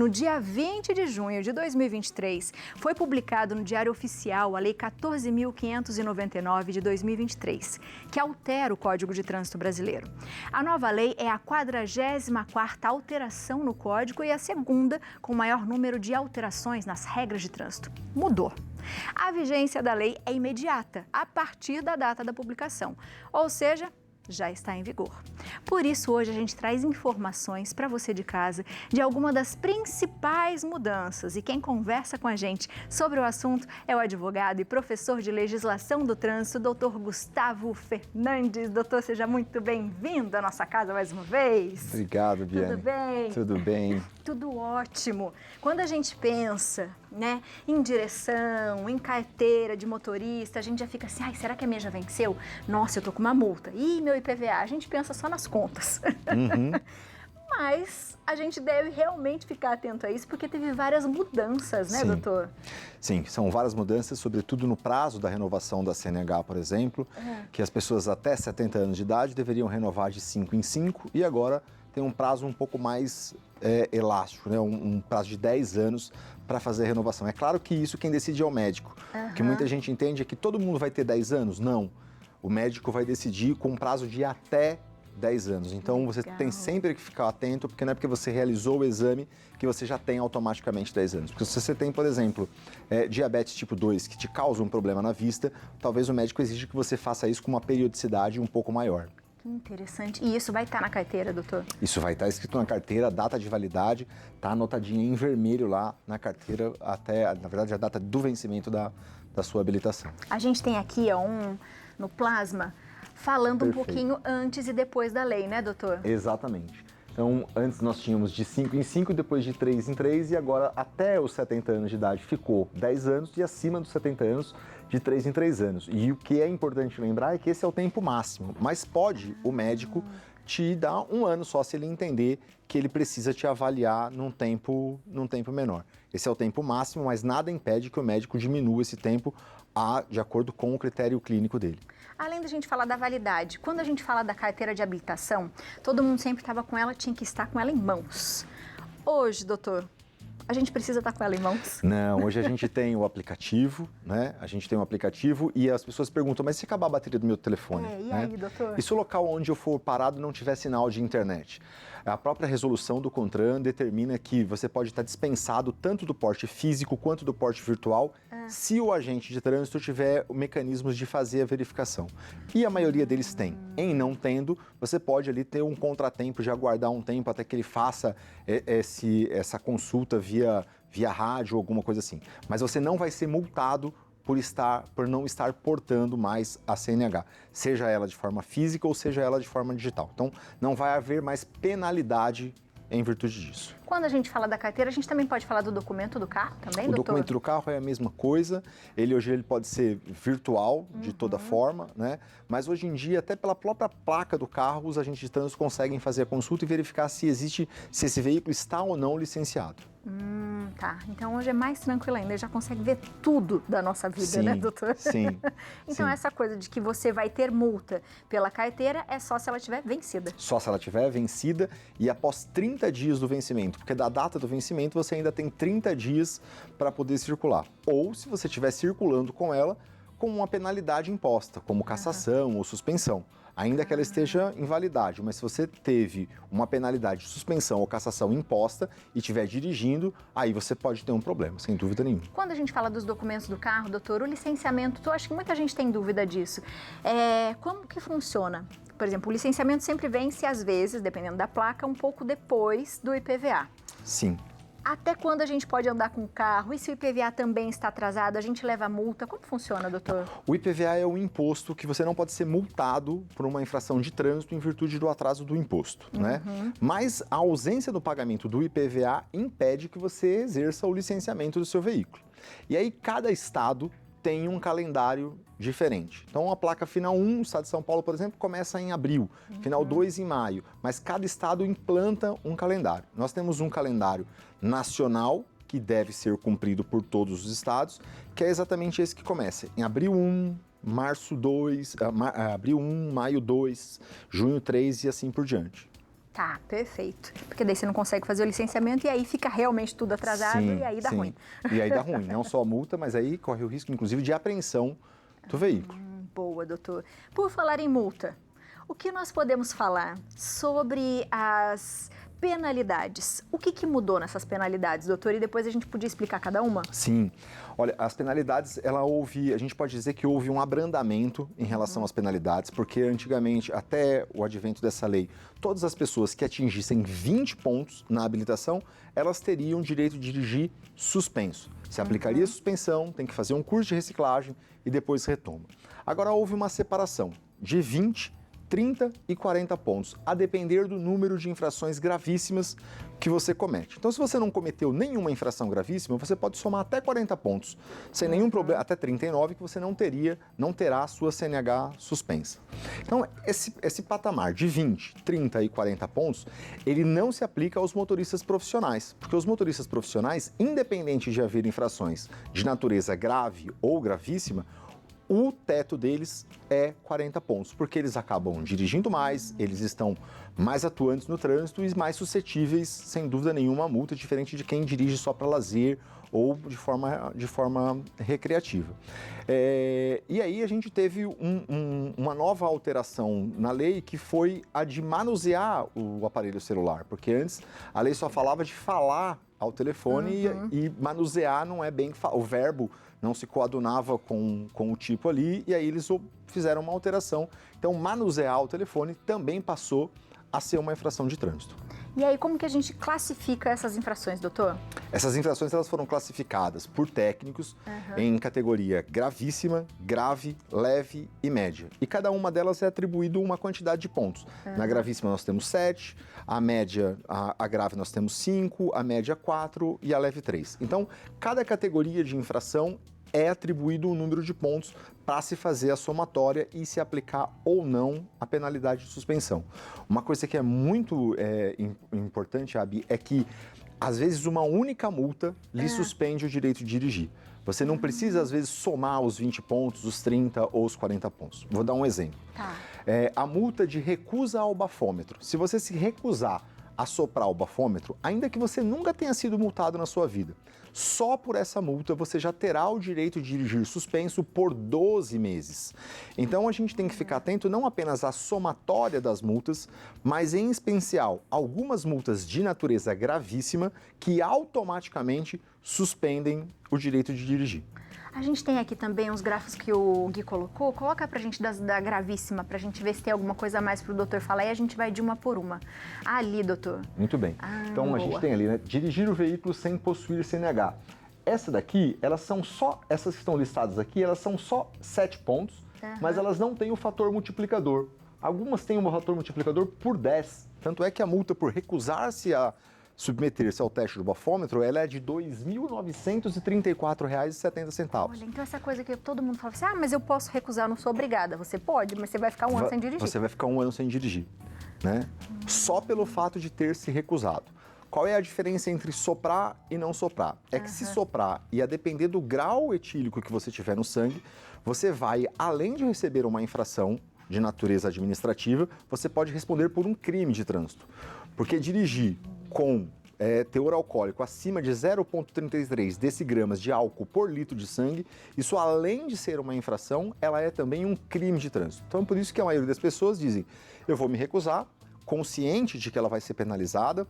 No dia 20 de junho de 2023, foi publicado no Diário Oficial a Lei 14.599 de 2023, que altera o Código de Trânsito Brasileiro. A nova lei é a 44ª alteração no Código e a segunda com maior número de alterações nas regras de trânsito. Mudou. A vigência da lei é imediata, a partir da data da publicação, ou seja, já está em vigor. Por isso, hoje a gente traz informações para você de casa de alguma das principais mudanças. E quem conversa com a gente sobre o assunto é o advogado e professor de legislação do trânsito, doutor Gustavo Fernandes. Doutor, seja muito bem-vindo à nossa casa mais uma vez. Obrigado, Biane. Tudo bem? Tudo bem. Tudo ótimo. Quando a gente pensa, né, em direção, em carteira de motorista, a gente já fica assim, ai, será que a minha já venceu? Nossa, eu tô com uma multa. Ih, meu IPVA, a gente pensa só nas contas. Uhum. Mas a gente deve realmente ficar atento a isso, porque teve várias mudanças, né, doutor? Sim, são várias mudanças, sobretudo no prazo da renovação da CNH, por exemplo, que as pessoas até 70 anos de idade deveriam renovar de 5 em 5 e agora tem um prazo um pouco mais elástico, né? Um prazo de 10 anos para fazer a renovação. É claro que isso quem decide é o médico. O que muita gente entende é que todo mundo vai ter 10 anos. Não. O médico vai decidir com um prazo de até 10 anos. Então, você tem sempre que ficar atento, porque não é porque você realizou o exame que você já tem automaticamente 10 anos. Porque se você tem, por exemplo, diabetes tipo 2, que te causa um problema na vista, talvez o médico exija que você faça isso com uma periodicidade um pouco maior. Que interessante. E isso vai estar na carteira, doutor? Isso vai estar escrito na carteira, a data de validade, está anotadinha em vermelho lá na carteira, até, na verdade, a data do vencimento da sua habilitação. A gente tem aqui no plasma, falando um pouquinho antes e depois da lei, né, doutor? Exatamente. Então, antes nós tínhamos de 5 em 5, depois de 3 em 3, e agora até os 70 anos de idade ficou 10 anos e acima dos 70 anos de 3 em 3 anos. E o que é importante lembrar é que esse é o tempo máximo, mas pode o médico te dar um ano só se ele entender que ele precisa te avaliar num tempo menor. Esse é o tempo máximo, mas nada impede que o médico diminua esse tempo de acordo com o critério clínico dele. Além da gente falar da validade, quando a gente fala da carteira de habilitação, todo mundo sempre estava com ela, tinha que estar com ela em mãos. Hoje, doutor, a gente precisa estar com ela em mãos? Não, hoje a gente tem o aplicativo, né? A gente tem um aplicativo e as pessoas perguntam, mas se acabar a bateria do meu telefone? E aí, doutor? E se o local onde eu for parado não tiver sinal de internet? A própria resolução do CONTRAN determina que você pode estar dispensado tanto do porte físico quanto do porte virtual se o agente de trânsito tiver mecanismos de fazer a verificação. E a maioria deles tem. Em não tendo, você pode ali ter um contratempo de aguardar um tempo até que ele faça essa consulta via rádio ou alguma coisa assim. Mas você não vai ser multado por não estar portando mais a CNH, seja ela de forma física ou seja ela de forma digital. Então, não vai haver mais penalidade em virtude disso. Quando a gente fala da carteira, a gente também pode falar do documento do carro também, doutor? O documento do carro é a mesma coisa, hoje ele pode ser virtual de toda forma, né? Mas hoje em dia, até pela própria placa do carro, os agentes de trânsito conseguem fazer a consulta e verificar se esse veículo está ou não licenciado. Tá. Então hoje é mais tranquilo ainda, já consegue ver tudo da nossa vida, sim, né, doutor? Sim. Então sim. Essa coisa de que você vai ter multa pela carteira é só se ela estiver vencida. Só se ela estiver vencida e após 30 dias do vencimento, porque da data do vencimento você ainda tem 30 dias para poder circular. Ou se você estiver circulando com ela com uma penalidade imposta, como cassação ou suspensão. Ainda que ela esteja em validade, mas se você teve uma penalidade de suspensão ou cassação imposta e estiver dirigindo, aí você pode ter um problema, sem dúvida nenhuma. Quando a gente fala dos documentos do carro, doutor, o licenciamento, eu acho que muita gente tem dúvida disso. Como que funciona? Por exemplo, o licenciamento sempre vence, às vezes, dependendo da placa, um pouco depois do IPVA. Sim. Até quando a gente pode andar com o carro? E se o IPVA também está atrasado, a gente leva multa? Como funciona, doutor? O IPVA é um imposto que você não pode ser multado por uma infração de trânsito em virtude do atraso do imposto, né? Mas a ausência do pagamento do IPVA impede que você exerça o licenciamento do seu veículo. E aí cada estado tem um calendário diferente. Então, a placa final 1, no estado de São Paulo, por exemplo, começa em abril, final 2 em maio, mas cada estado implanta um calendário. Nós temos um calendário nacional, que deve ser cumprido por todos os estados, que é exatamente esse que começa em abril 1, abril 1, maio 2, junho 3 e assim por diante. Tá, perfeito. Porque daí você não consegue fazer o licenciamento e aí fica realmente tudo atrasado e aí dá ruim. E aí dá ruim, não só a multa, mas aí corre o risco, inclusive, de apreensão do veículo. Boa, doutor. Por falar em multa, o que nós podemos falar sobre as penalidades? O que mudou nessas penalidades, doutor? E depois a gente podia explicar cada uma? Sim. Olha, as penalidades, a gente pode dizer que houve um abrandamento em relação às penalidades, porque antigamente, até o advento dessa lei, todas as pessoas que atingissem 20 pontos na habilitação, elas teriam direito de dirigir suspenso. Se aplicaria suspensão, tem que fazer um curso de reciclagem e depois retoma. Agora houve uma separação de 20, 30 e 40 pontos, a depender do número de infrações gravíssimas que você comete. Então, se você não cometeu nenhuma infração gravíssima, você pode somar até 40 pontos, sem nenhum problema, até 39, que você não terá a sua CNH suspensa. Então, esse patamar de 20, 30 e 40 pontos, ele não se aplica aos motoristas profissionais, porque os motoristas profissionais, independente de haver infrações de natureza grave ou gravíssima, o teto deles é 40 pontos, porque eles acabam dirigindo mais, eles estão mais atuantes no trânsito e mais suscetíveis, sem dúvida nenhuma, a multa, diferente de quem dirige só para lazer ou de forma recreativa. E aí a gente teve uma nova alteração na lei, que foi a de manusear o aparelho celular, porque antes a lei só falava de falar ao telefone e manusear não é bem... O verbo não se coadunava com o tipo ali, e aí eles fizeram uma alteração. Então, manusear o telefone também passou a ser uma infração de trânsito. E aí, como que a gente classifica essas infrações, doutor? Essas infrações, elas foram classificadas por técnicos em categoria gravíssima, grave, leve e média. E cada uma delas é atribuído uma quantidade de pontos. Na gravíssima nós temos 7, a média, a grave nós temos 5, a média 4 e a leve 3. Então, cada categoria de infração é atribuído um número de pontos para se fazer a somatória e se aplicar ou não a penalidade de suspensão. Uma coisa que é muito importante, Abi, é que às vezes uma única multa lhe suspende o direito de dirigir. Você não precisa, às vezes, somar os 20 pontos, os 30 ou os 40 pontos. Vou dar um exemplo. Tá. A multa de recusa ao bafômetro. Se você se recusar a soprar o bafômetro, ainda que você nunca tenha sido multado na sua vida, só por essa multa você já terá o direito de dirigir suspenso por 12 meses. Então a gente tem que ficar atento não apenas à somatória das multas, mas em especial algumas multas de natureza gravíssima que automaticamente suspendem o direito de dirigir. A gente tem aqui também uns gráficos que o Gui colocou. Coloca pra gente da gravíssima, pra gente ver se tem alguma coisa a mais pro doutor falar, e a gente vai de uma por uma. Ali, doutor. Muito bem. Então boa. A gente tem ali, né? Dirigir o veículo sem possuir CNH. Essa daqui, essas que estão listadas aqui, elas são só 7 pontos, mas elas não têm o fator multiplicador. Algumas têm um fator multiplicador por 10. Tanto é que a multa por recusar-se a submeter-se ao teste do bafômetro, ela é de R$ 2.934,70. Olha, então essa coisa que todo mundo fala assim, mas eu posso recusar, eu não sou obrigada. Você pode, mas você vai ficar um ano sem dirigir. Você vai ficar um ano sem dirigir, né? Só pelo fato de ter se recusado. Qual é a diferença entre soprar e não soprar? É que se soprar, e a depender do grau etílico que você tiver no sangue, você vai, além de receber uma infração de natureza administrativa, você pode responder por um crime de trânsito. Porque dirigir com teor alcoólico acima de 0,33 decigramas de álcool por litro de sangue, isso além de ser uma infração, ela é também um crime de trânsito. Então, por isso que a maioria das pessoas dizem, eu vou me recusar, consciente de que ela vai ser penalizada.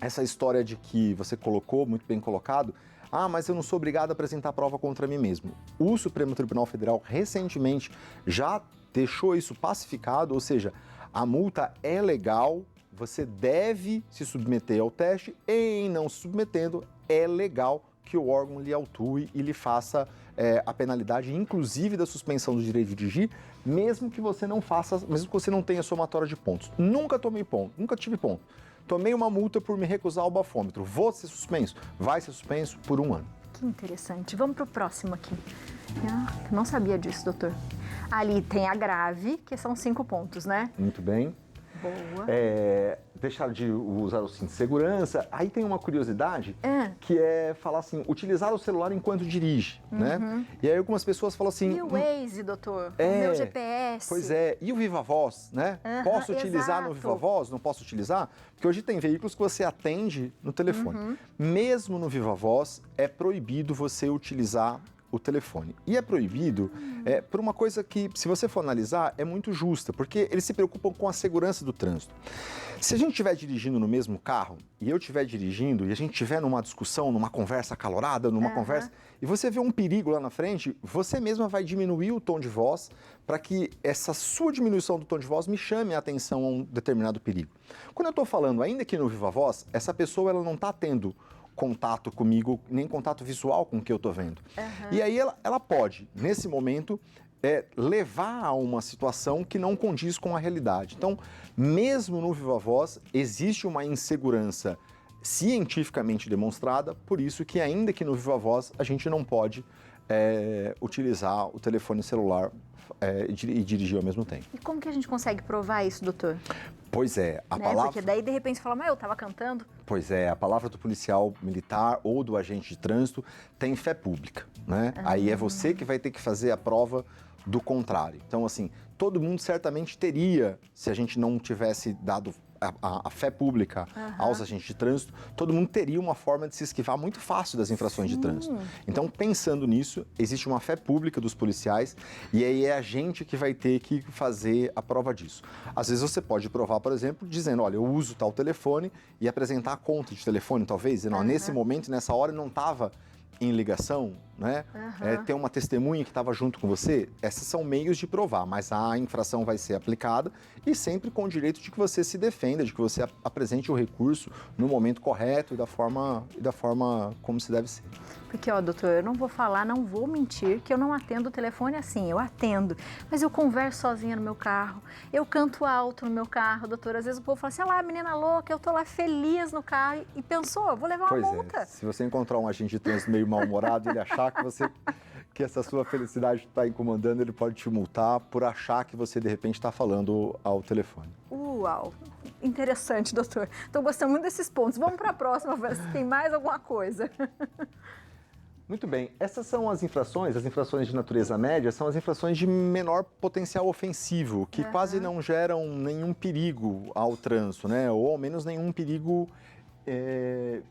Essa história de que você colocou, muito bem colocado, mas eu não sou obrigado a apresentar prova contra mim mesmo. O Supremo Tribunal Federal recentemente já deixou isso pacificado, ou seja, a multa é legal, você deve se submeter ao teste e, em não se submetendo, é legal que o órgão lhe autue e lhe faça a penalidade, inclusive da suspensão do direito de dirigir, mesmo que você não tenha somatória de pontos. Nunca tomei ponto, nunca tive ponto. Tomei uma multa por me recusar ao bafômetro. Vou ser suspenso? Vai ser suspenso por 1 ano. Que interessante. Vamos para o próximo aqui. Não sabia disso, doutor. Ali tem a grave, que são 5 pontos, né? Muito bem. Boa. Deixar de usar o cinto de segurança. Aí tem uma curiosidade, que é falar assim, utilizar o celular enquanto dirige, né? E aí algumas pessoas falam assim... E o Waze, doutor? O meu GPS? Pois é. E o Viva Voz, né? Posso utilizar no Viva Voz? Não posso utilizar? Porque hoje tem veículos que você atende no telefone. Mesmo no Viva Voz, é proibido você utilizar o telefone. E é proibido por uma coisa que, se você for analisar, é muito justa, porque eles se preocupam com a segurança do trânsito. Se a gente estiver dirigindo no mesmo carro, e eu estiver dirigindo, e a gente estiver numa discussão, numa conversa acalorada, numa conversa, e você vê um perigo lá na frente, você mesma vai diminuir o tom de voz para que essa sua diminuição do tom de voz me chame a atenção a um determinado perigo. Quando eu estou falando, ainda que no Viva Voz, essa pessoa ela não está tendo contato comigo, nem contato visual com o que eu estou vendo. E aí ela pode, nesse momento, levar a uma situação que não condiz com a realidade. Então, mesmo no Viva Voz, existe uma insegurança cientificamente demonstrada, por isso que ainda que no Viva Voz a gente não pode utilizar o telefone celular e dirigir ao mesmo tempo. E como que a gente consegue provar isso, doutor? Pois é, a palavra... Porque daí, de repente, você fala, mas eu estava cantando. Pois é, a palavra do policial militar ou do agente de trânsito tem fé pública, né? Aí é você que vai ter que fazer a prova do contrário. Então, assim, todo mundo certamente teria, se a gente não tivesse dado a fé pública aos agentes de trânsito, todo mundo teria uma forma de se esquivar muito fácil das infrações de trânsito. Então, pensando nisso, existe uma fé pública dos policiais e aí é a gente que vai ter que fazer a prova disso. Às vezes você pode provar, por exemplo, dizendo, olha, eu uso tal telefone e apresentar a conta de telefone, talvez, dizendo, nesse momento, nessa hora, não estava em ligação, né? Ter uma testemunha que estava junto com você, esses são meios de provar, mas a infração vai ser aplicada e sempre com o direito de que você se defenda, de que você apresente o recurso no momento correto e da forma como se deve ser. Porque, ó, doutor, eu não vou falar, não vou mentir que eu não atendo o telefone assim, eu atendo, mas eu converso sozinha no meu carro, eu canto alto no meu carro, doutor, às vezes o povo fala assim, ah lá, menina louca, eu tô lá feliz no carro e pensou, eu vou levar uma multa. Se você encontrar um agente de trânsito meio mal-humorado e ele achar que essa sua felicidade está incomodando, ele pode te multar por achar que você, de repente, está falando ao telefone. Uau! Interessante, doutor. Estou gostando muito desses pontos. Vamos para a próxima, ver se tem mais alguma coisa. Muito bem. Essas são as infrações de natureza média, são as infrações de menor potencial ofensivo, que quase não geram nenhum perigo ao trânsito, né? Ou ao menos nenhum perigo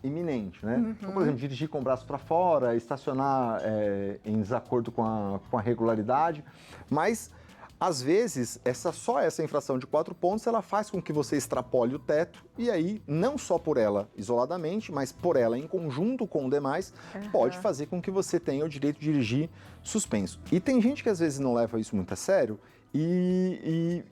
iminente, né? Então, por exemplo, dirigir com o braço para fora, estacionar em desacordo com a regularidade, mas às vezes só essa infração de 4 pontos ela faz com que você extrapole o teto e aí não só por ela isoladamente, mas por ela em conjunto com o demais pode fazer com que você tenha o direito de dirigir suspenso. E tem gente que às vezes não leva isso muito a sério e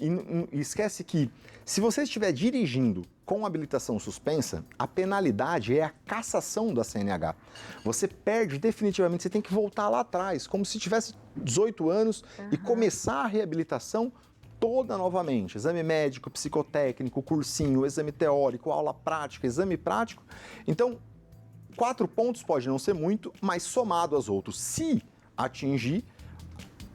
esquece que se você estiver dirigindo com habilitação suspensa, a penalidade é a cassação da CNH. Você perde definitivamente, você tem que voltar lá atrás, como se tivesse 18 anos e começar a reabilitação toda novamente. Exame médico, psicotécnico, cursinho, exame teórico, aula prática, exame prático. Então, 4 pontos pode não ser muito, mas somado aos outros, se atingir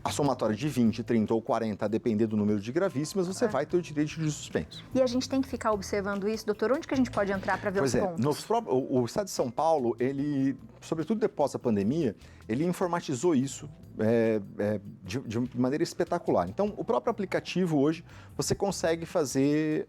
a somatória de 20, 30 ou 40, a depender do número de gravíssimas, você vai ter o direito de suspenso. E a gente tem que ficar observando isso, doutor? Onde que a gente pode entrar para ver os pontos? O Estado de São Paulo, ele, sobretudo depois da pandemia, ele informatizou isso de maneira espetacular. Então, o próprio aplicativo hoje, você consegue fazer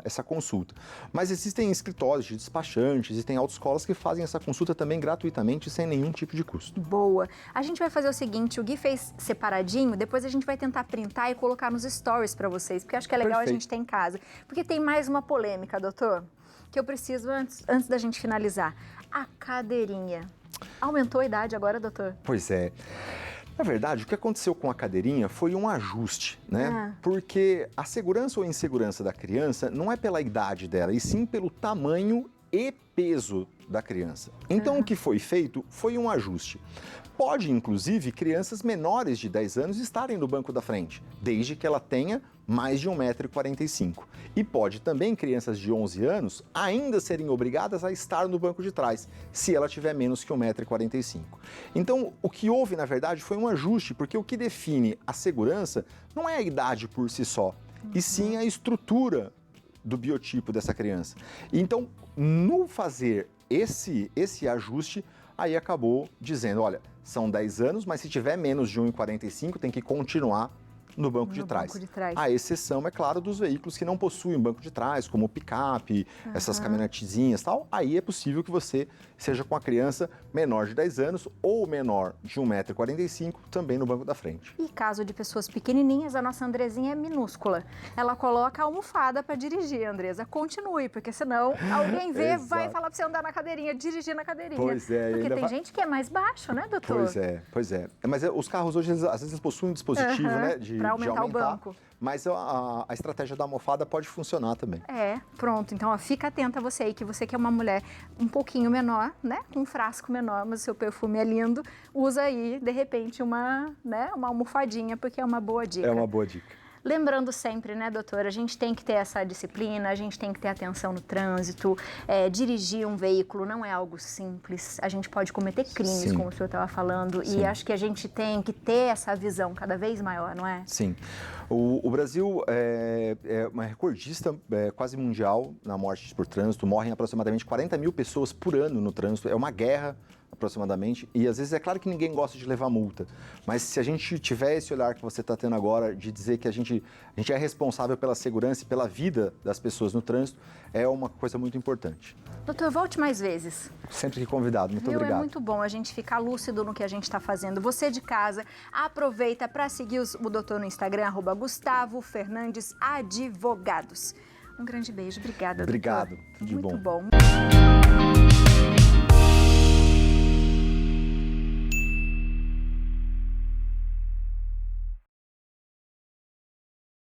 essa consulta. Mas existem escritórios de despachantes, existem autoescolas que fazem essa consulta também gratuitamente, sem nenhum tipo de custo. Boa. A gente vai fazer o seguinte, o Gui fez separadinho, depois a gente vai tentar printar e colocar nos stories para vocês, porque acho que é legal a gente ter em casa. Porque tem mais uma polêmica, doutor, que eu preciso antes da gente finalizar. A cadeirinha. Aumentou a idade agora, doutor? Pois é. Na verdade, o que aconteceu com a cadeirinha foi um ajuste, né? Porque a segurança ou insegurança da criança não é pela idade dela, e sim pelo tamanho e peso da criança. Então, o que foi feito foi um ajuste. Pode, inclusive, crianças menores de 10 anos estarem no banco da frente, desde que ela tenha mais de 1,45 m. E pode também crianças de 11 anos ainda serem obrigadas a estar no banco de trás, se ela tiver menos que 1,45 m. Então, o que houve, na verdade, foi um ajuste, porque o que define a segurança não é a idade por si só, e sim a estrutura do biotipo dessa criança. Então, no fazer esse ajuste, aí acabou dizendo, olha, são 10 anos, mas se tiver menos de 1,45, tem que continuar no banco de trás. A exceção, é claro, dos veículos que não possuem banco de trás, como o picape, essas caminhonetezinhas e tal. Aí é possível que você seja com a criança menor de 10 anos ou menor de 1,45 m também no banco da frente. E caso de pessoas pequenininhas, a nossa Andrezinha é minúscula. Ela coloca a almofada para dirigir, Andresa. Continue, porque senão alguém vê, vai falar para você andar na cadeirinha, dirigir na cadeirinha. Pois é. Porque tem gente que é mais baixo, né, doutor? Pois é. Mas os carros hoje, às vezes, possuem um dispositivo, né, para aumentar o banco. Mas a estratégia da almofada pode funcionar também. Pronto. Então, ó, fica atenta você aí, que você que é uma mulher um pouquinho menor, né? Com um frasco menor, mas o seu perfume é lindo. Usa aí, de repente, uma almofadinha, porque é uma boa dica. É uma boa dica. Lembrando sempre, né, doutora, a gente tem que ter essa disciplina, a gente tem que ter atenção no trânsito. Dirigir um veículo não é algo simples, a gente pode cometer crimes, como o senhor estava falando, e acho que a gente tem que ter essa visão cada vez maior, não é? Sim. O Brasil é uma recordista quase mundial na morte por trânsito, morrem aproximadamente 40 mil pessoas por ano no trânsito, é uma guerra aproximadamente, e às vezes é claro que ninguém gosta de levar multa, mas se a gente tiver esse olhar que você está tendo agora de dizer que a gente é responsável pela segurança e pela vida das pessoas no trânsito, é uma coisa muito importante. Doutor, volte mais vezes. Sempre que convidado, muito obrigado. É muito bom a gente ficar lúcido no que a gente está fazendo. Você de casa, aproveita para seguir o doutor no Instagram, @Gustavo Fernandes Advogados. Um grande beijo, obrigada, doutor. Obrigado, tudo de bom. Muito bom.